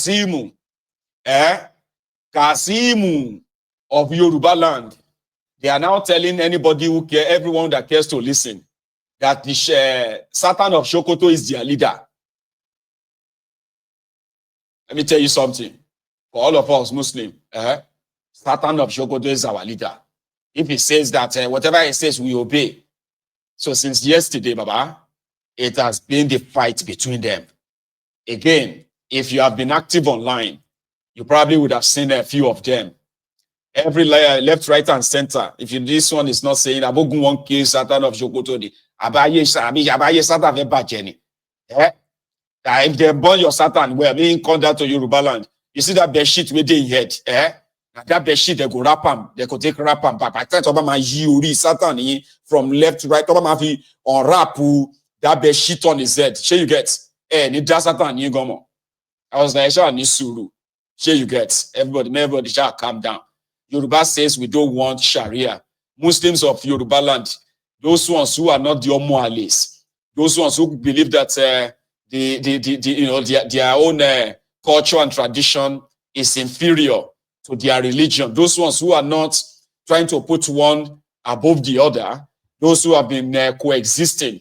Kasimu, Kasimu of Yoruba land. They are now telling anybody who cares, everyone that cares to listen, that the Satan of Sokoto is their leader. Let me tell you something. For all of us Muslims, Satan of Sokoto is our leader. If he says that, whatever he says, we obey. So since yesterday, Baba, it has been the fight between them. Again, if you have been active online, you probably would have seen a few of them. Every layer, left, right, and center. If this one is not saying Abogun won't kill Satan of Sokoto, Abaye Satan of Bajeni. If they burn your Satan, well, being come down to Yoruba land, you see that bed sheet with the head, that bed sheet, they go wrap them, they could take wrap them. But I tell you, my Yuri Satan from left to right, unwrap that bed sheet on his head. Sure you get, ni da Satan you go. I was like, sure, ni suru. Sure you get, everybody shall calm down. Yoruba says we don't want Sharia. Muslims of Yoruba land, those ones who are not the Omoales, those ones who believe that their own culture and tradition is inferior to their religion. Those ones who are not trying to put one above the other, those who have been coexisting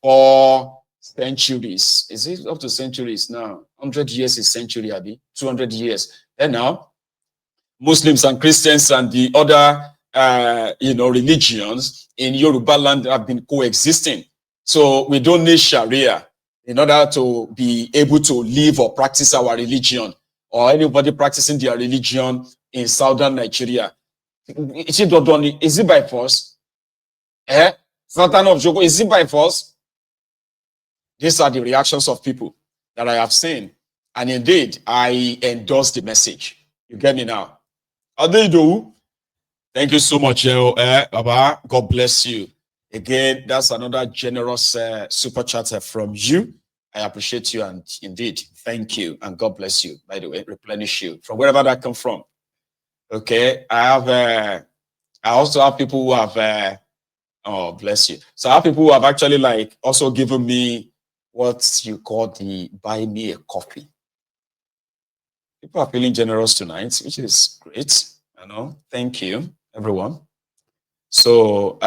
for centuries. Is it up to centuries now? 100 years is century, Abi. 200 years. And now, Muslims and Christians and the other, religions in Yoruba land have been coexisting. So we don't need Sharia in order to be able to live or practice our religion, or anybody practicing their religion in southern Nigeria. Is it by force? Satan of Joko, is it by force? These are the reactions of people that I have seen. And indeed, I endorse the message. You get me now? Adedo, thank you so much, Baba. God bless you. Again, that's another generous super chatter from you. I appreciate you, and indeed, thank you, and God bless you. By the way, replenish you from wherever that come from. Okay, I also have people who have, oh bless you. So I have people who have actually also given me what you call the buy me a coffee. People are feeling generous tonight, which is great. Thank you, everyone. So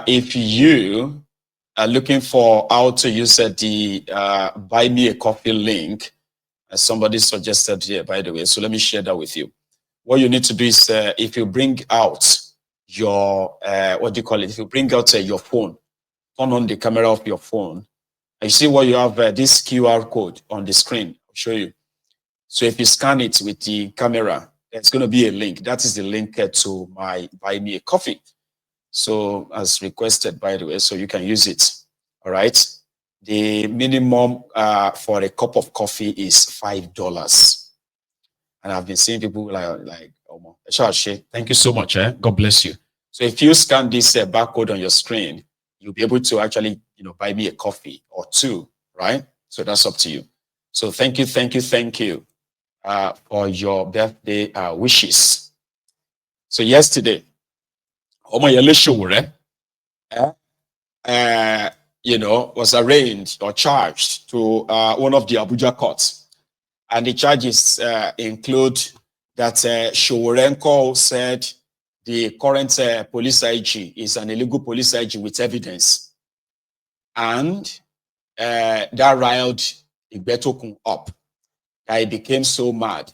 if you are looking for how to use the buy me a coffee link, as somebody suggested here, by the way, so let me share that with you. What you need to do is if you bring out your, if you bring out your phone, turn on the camera of your phone, and you see what you have, this QR code on the screen. I'll show you. So if you scan it with the camera, there's going to be a link. That is the link to my buy me a coffee. So as requested, by the way, so you can use it. All right. The minimum for a cup of coffee is $5. And I've been seeing people like, oh, thank you so much. God bless you. So if you scan this barcode on your screen, you'll be able to actually, buy me a coffee or two, right? So that's up to you. So thank you for your birthday wishes. So yesterday, Sowore, was arraigned or charged to one of the Abuja courts. And the charges include that Sowore said the current police IG is an illegal police IG with evidence. And that riled Igbetokun up. That he became so mad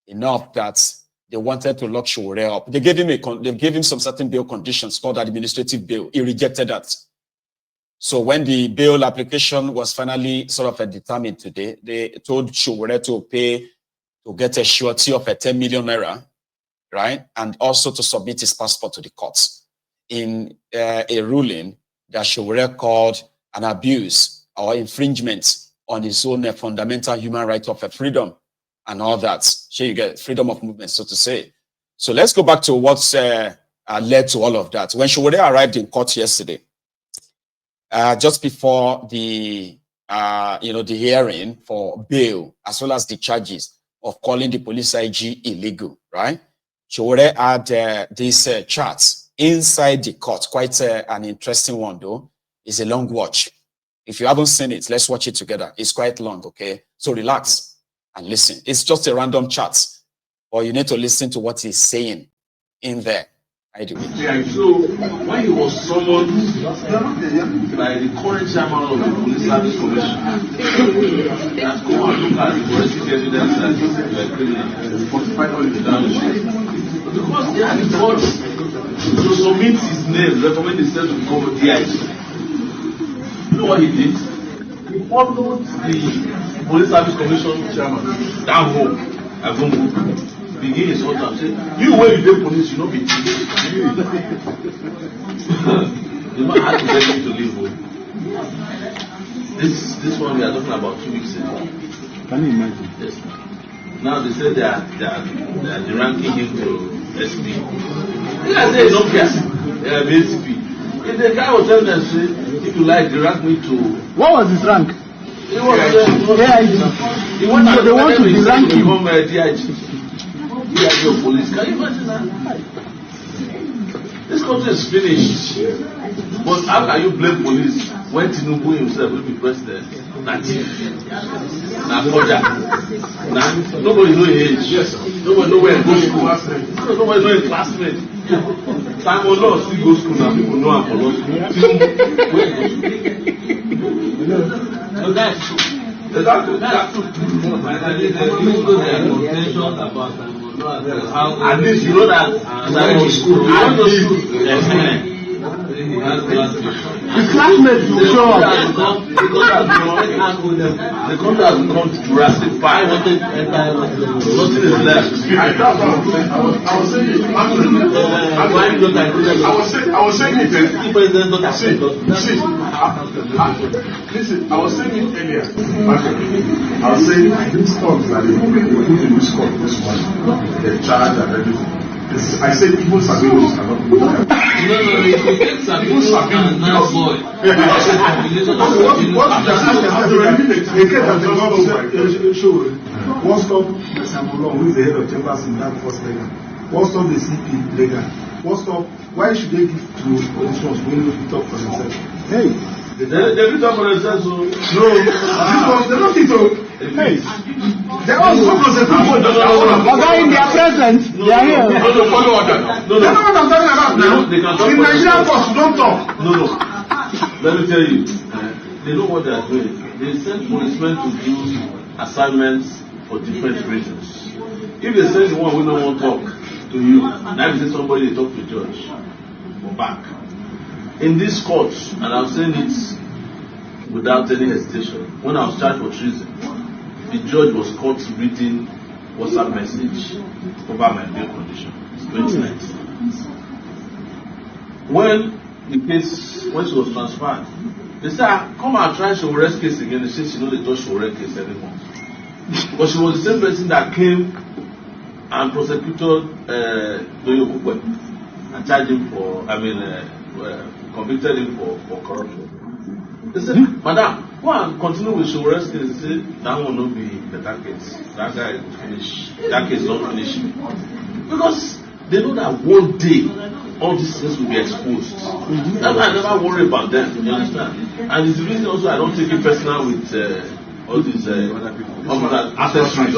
enough that they wanted to lock Sowore up. They gave him some certain bail conditions called administrative bail. He rejected that. So when the bail application was finally sort of determined today, they told Sowore to get a surety of 10 million naira, right? And also to submit his passport to the courts in a ruling that Sowore called an abuse or infringement on his own fundamental human right of freedom and all that. So you get freedom of movement, so to say. So let's go back to what's led to all of that. When Sowore arrived in court yesterday, just before the the hearing for bail, as well as the charges of calling the police IG illegal, right? Sowore had these charts inside the court. Quite an interesting one, though. It's a long watch. If you haven't seen it, let's watch it together. It's quite long, okay? So relax. and listen. It's just a random chat, or you need to listen to what he's saying in there. Yeah, so when he was summoned by the current chairman of the Police Service Commission, that go and look at the forensic evidence that you are criminal, falsified all the damage. Because they had the court to submit his name, recommend himself to become a DIG. You know what he did? He followed the Police Service Commission chairman down home at Bogus. Begin his order and say, you where you dey police, you know be the man had to beg him to leave home. This one we are talking about 2 weeks ago. Can you imagine? Yes. Now they say they are ranking him to SP. They are saying no care. They are SP. If the guy was telling them, say, if you like, they rank me to. What was his rank? He was He went so they want to derank him. DIG of police. Can you imagine that? This country is finished. But how can you blame police when Tinubu himself will be president? Native. Nobody knows his age. Yes. Nobody knows where he goes to school. Nobody knows his classmate. Simon Law still goes to school now. People know him for law school. No, that's true. That's true. At least you know that school. His classmates will show up. The country has become Jurassic Park. Nothing is left. I was saying it. Listen, I was saying it earlier. I was saying these talks that they put in this court this morning, the charge and everything. I said even Sabinos cannot do that. No, if you take Sabinos and now boy. What stop the Samolon, who is the head of chambers in that first legal? What stop the CP legal? What stop? Why should they give to politicians when they talk for themselves? Hey, they don't talk for themselves. No, they don't think so. Hey, they are also in their presence. They are here. No, follow order. No. They know what I'm talking about now. In Nigerian courts, don't talk. No. Let me tell you, they know what they are doing. They send policemen to do assignments for different reasons. If they send the one who don't want to talk to you, now they say somebody they talk to judge or back. In this court, and I'm saying it without any hesitation, when I was charged for treason, the judge was caught reading WhatsApp message over my bail condition. It's 2019. When she was transferred, they said, come and try Sowore's case again. They said she know they touch Sowore's case anymore. But she was the same person that came and prosecuted Doyo Kukwe and charged him for, convicted him for corruption. They said, Madam, go and continue with Sowore's case. They said, that will not be better case. That guy will finish. That case don't finish me. Because they know that one day, all these things will be exposed. That's why I never worry about them. You understand? And it's the reason also I don't take it personal with all these accessories.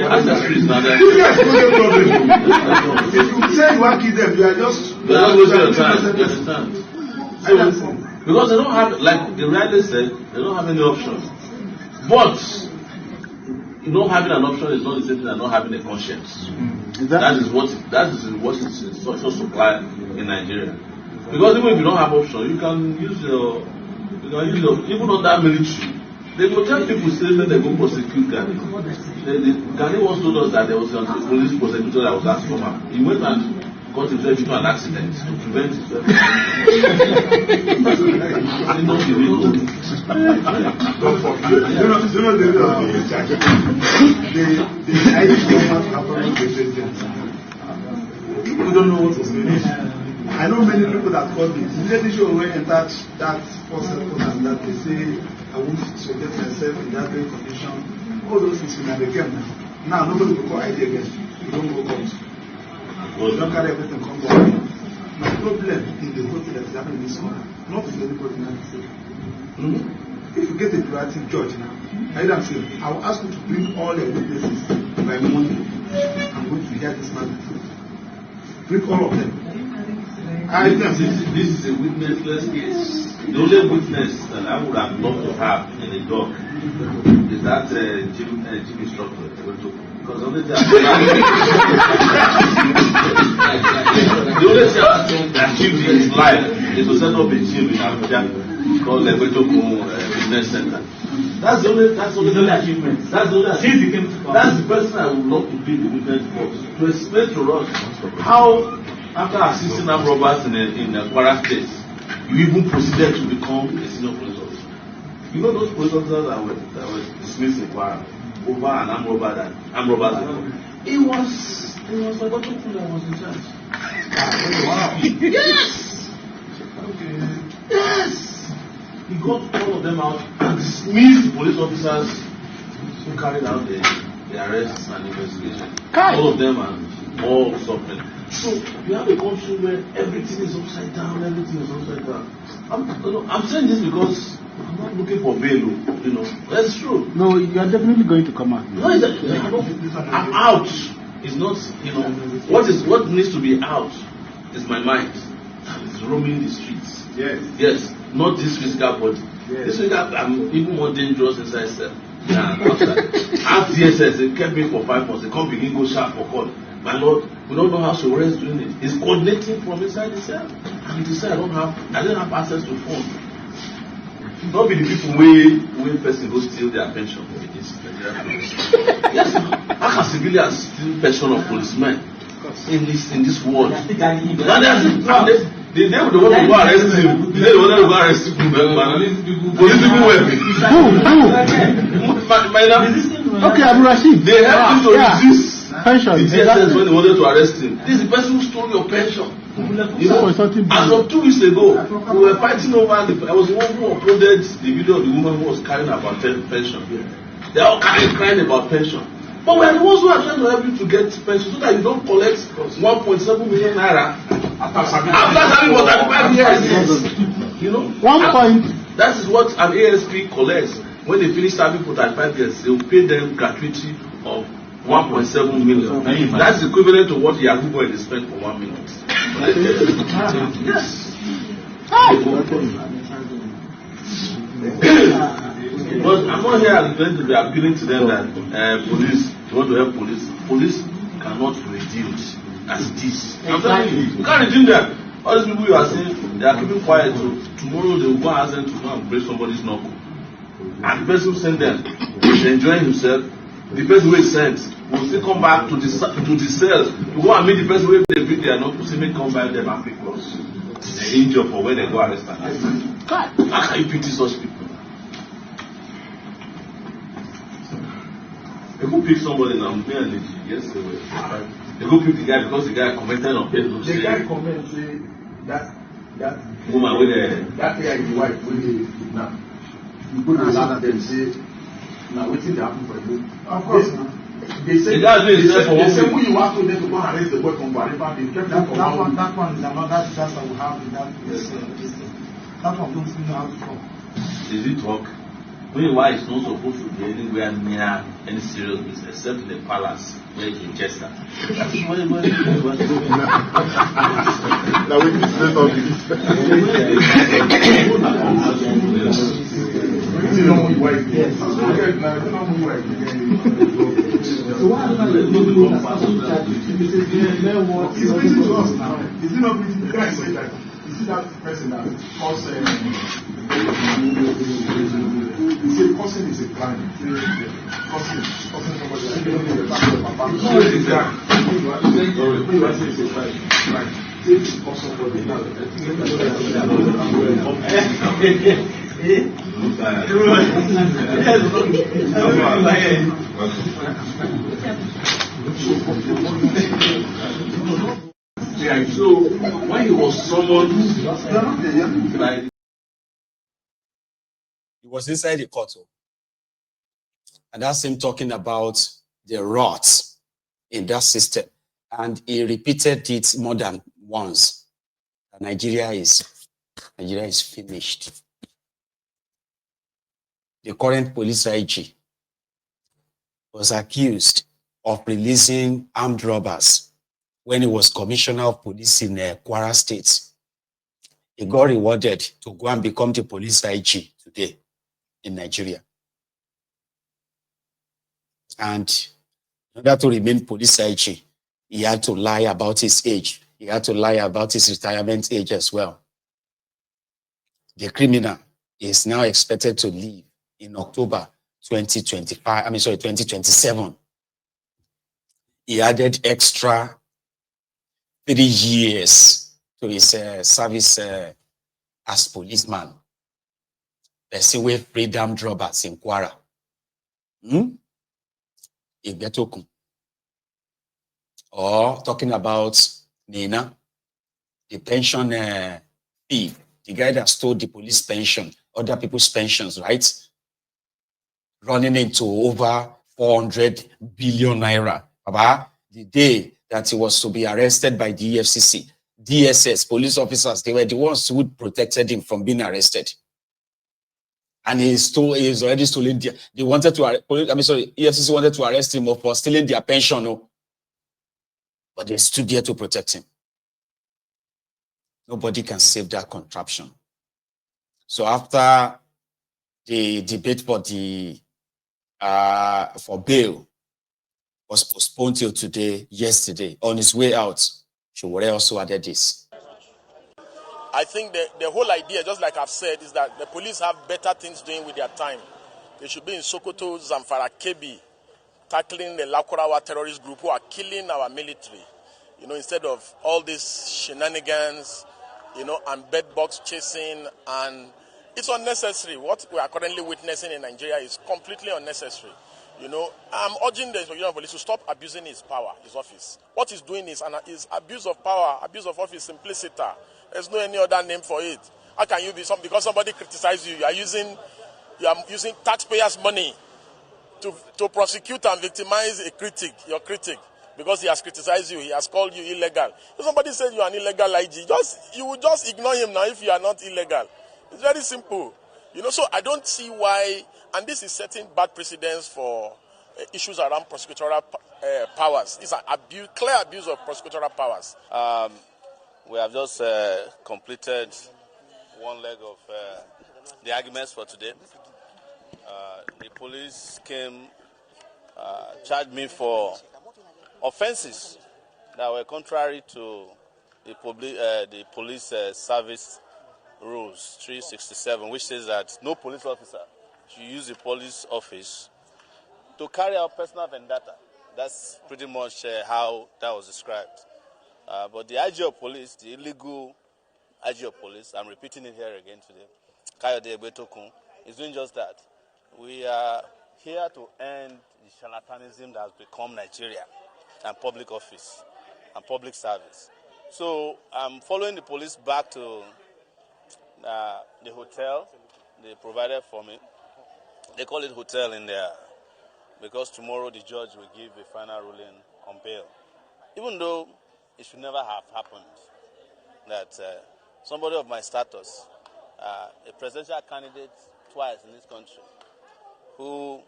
Accessories now. If you say you want to kill them, you are just. They are not wasting your time. You understand? So, because they don't have, like the reality said, they don't have any options. But having an option is not the same thing as not having a conscience. That is what is in social supply in Nigeria. Because even if you don't have option, you can use your even on that military. They will tell people say that they go prosecute Gani. Gani once told us that there was a police prosecutor that was asked for him. He went and got himself into an accident to prevent himself. People don't know what was going on. I know many people that called me. Immediately Sowore entered that first second and that they say, I want to get myself in that very condition. All those things will never again now. Now nobody will call ID again. You don't go court. You don't carry everything come back. My problem in the whole thing that is happening in this corner, not with anybody in the state. If you get a proactive judge now, I don't say, I will ask you to bring all the witnesses by Monday. I'm going to hear this man. Bring all of them. This is a witnessless case. The only witness that I would have loved to have in the dock is that gym instructor. Because only that the only thing that achieved in his life is to set up a gym in Abuja called the Business Center. That's the only achievement. That's the person I would love to be the witness for. To explain to us how, after assisting armed robbers in Kwara State, you even proceeded to become a senior police officer. You know those police officers that were dismissed in Kwara over an armed robbers. It was my daughter that was in charge. Wow. Yes. Okay. Yes. He got all of them out and dismissed the police officers who carried out the arrests and investigation. All of them and all suffering. So we have a country where everything is upside down. I'm saying this because I'm not looking for bail. That's true. No, you are definitely going to come out. No, I'm out. It's not. What needs to be out is my mind. It's roaming the streets. Yes. Not this physical body. Yes. This physical, I'm even more dangerous inside cell than outside. At DSS, they kept me for 5 months. They can't begin go sharp for call. My Lord, we don't know how Sowore is doing it. He's coordinating from inside the cell. And he said, I didn't have access to phone. Not be the people when person go steal their pension for this. Yes, how can civilians steal pension of policemen in this world? The day they want to go arrest him, police people were. Okay, Abu Rashid. They helped you to resist pension. The DSS when they wanted to arrest him. This is the person who stole your pension. As of 2 weeks ago, we were fighting over I was the one who uploaded the video of the woman who was carrying about pension. They are all crying about pension. But we are the ones who are trying to help you to get pension so that you don't collect 1.7 million naira after serving for 35 years. That is what an ASP collects when they finish serving for 35 years. They will pay them gratuity of 1.7 million. That's equivalent to what Yahoo Boy they spent for 1 minute. Yes. But I'm not here going to be appealing to them that police, you want to help police. Police cannot be reduced as it is. I'm telling you, you can't redeem them. All these people you are saying, they are keeping quiet. So tomorrow they will go and ask them to go and break somebody's knuckle. And the person who sent them is enjoying himself. The person who is sent will still come back to the cells to go and meet the person who they beat their knuckles, even come back them and pick us. They're injured for when they go arrest them. How can you pity such people? They go pick somebody now, me and yes, they were. They go pick the guy because the guy commented on Facebook. The guy commented say that woman with that guy is wife with the now. You go to laugh them say now waiting they happen for you. Of course. They say who you have to them to go and arrest the boy from Bariba. They kept that one is another disaster we have in that that one don't even know how to talk. Is it talk? Why is not supposed to be anywhere near any serious business except in the palace where you ingest that? Now we can say So why don't I let you know that it's written to us now? Is it not written? Can I say that? You see that person that calls he said cousin is a crime. Cousin somebody like the back of the papa. It's a crime. When you say it's a crime, right? Say to call somebody now. So when he was summoned, He was inside the court. And that's him talking about the rot in that system. And he repeated it more than once. Nigeria is finished. The current police IG was accused of releasing armed robbers when he was commissioner of police in Kwara State. He got rewarded to go and become the police IG today in Nigeria. And in order to remain police IG, he had to lie about his age. He had to lie about his retirement age as well. The criminal is now expected to leave in October 2027. He added extra 3 years to his service as policeman. Person with freedom robbers in Kwara. Or talking about Nina, the pension thief, the guy that stole the police pension, other people's pensions, right? Running into over 400 billion naira. Baba, the day that he was to be arrested by the EFCC, DSS, police officers, they were the ones who protected him from being arrested. And he's already stolen. They wanted to, EFCC wanted to arrest him for stealing their pension. But they stood there to protect him. Nobody can save that contraption. So after the debate for bail was postponed till yesterday, on his way out, Sowore also added this. I think the whole idea, just like I've said, is that the police have better things doing with their time. They should be in Sokoto, Zamfara, Kebbi, tackling the Lakurawa terrorist group who are killing our military. Instead of all these shenanigans, and bedbox chasing, and it's unnecessary. What we are currently witnessing in Nigeria is completely unnecessary. I'm urging the police to stop abusing his power, his office. What he's doing is abuse of power, abuse of office, simpliciter. There's no any other name for it. How can you be because somebody criticizes you? You are using taxpayers' money to prosecute and victimize your critic. Because he has criticized you, he has called you illegal. If somebody says you are an illegal IG, you will just ignore him now if you are not illegal. It's very simple. So I don't see why, and this is setting bad precedents for issues around prosecutorial powers. It's clear abuse of prosecutorial powers. We have just completed one leg of the arguments for today. The police came, charged me for offenses that were contrary to the police service rules 367, which says that no police officer should use the police office to carry out personal vendetta. That's pretty much how that was described. But the IG of police, the illegal IG of police, I'm repeating it here again today, Kayode Egbetokun, is doing just that. We are here to end the charlatanism that has become Nigeria and public office and public service. So I'm following the police back to the hotel they provided for me. They call it hotel in there because tomorrow the judge will give a final ruling on bail. Even though it should never have happened that somebody of my status, a presidential candidate twice in this country, who,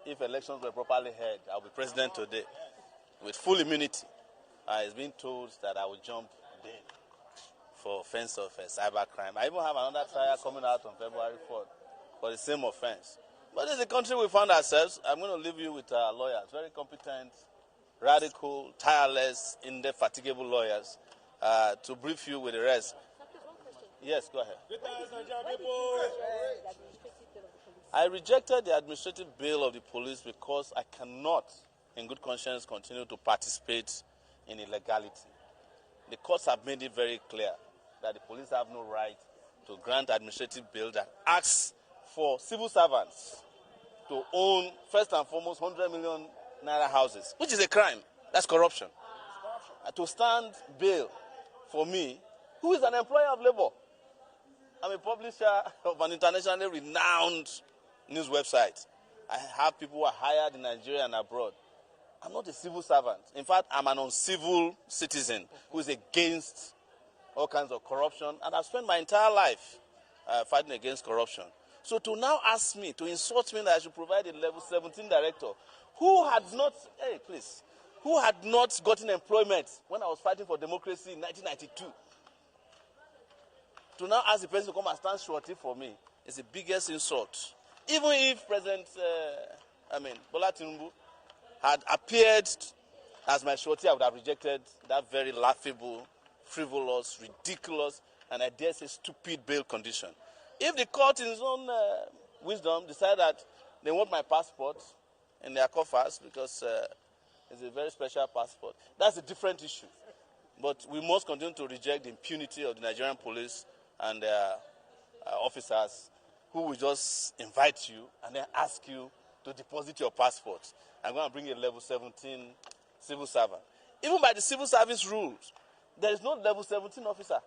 if elections were properly held, I'll be president today, with full immunity, is being told that I will jump bail for offense of cybercrime. I even have another trial coming out on February 4th for the same offense. But this is the country we found ourselves. I'm going to leave you with lawyers, very competent, radical, tireless, indefatigable lawyers to brief you with the rest. Yes, go ahead. I rejected the administrative bail of the police because I cannot, in good conscience, continue to participate in illegality. The courts have made it very clear that the police have no right to grant administrative bail that asks for civil servants to own, first and foremost, 100 million naira houses, which is a crime. That's corruption. To stand bail for me, who is an employer of labor. I'm a publisher of an internationally renowned news website. I have people who are hired in Nigeria and abroad. I'm not a civil servant. In fact, I'm an uncivil citizen who is against all kinds of corruption, and I've spent my entire life fighting against corruption. So to now ask me, to insult me that I should provide a level 17 director who had not gotten employment when I was fighting for democracy in 1992, to now ask the president to come and stand surety for me is the biggest insult. Even if President Bola Tinubu had appeared as my surety, I would have rejected that very laughable, frivolous, ridiculous, and I dare say stupid bail condition. If the court in its own wisdom decide that they want my passport in their coffers because it's a very special passport, that's a different issue. But we must continue to reject the impunity of the Nigerian police and their officers who will just invite you and then ask you to deposit your passport. I'm going to bring a level 17 civil servant. Even by the civil service rules, there is no level 17 officer.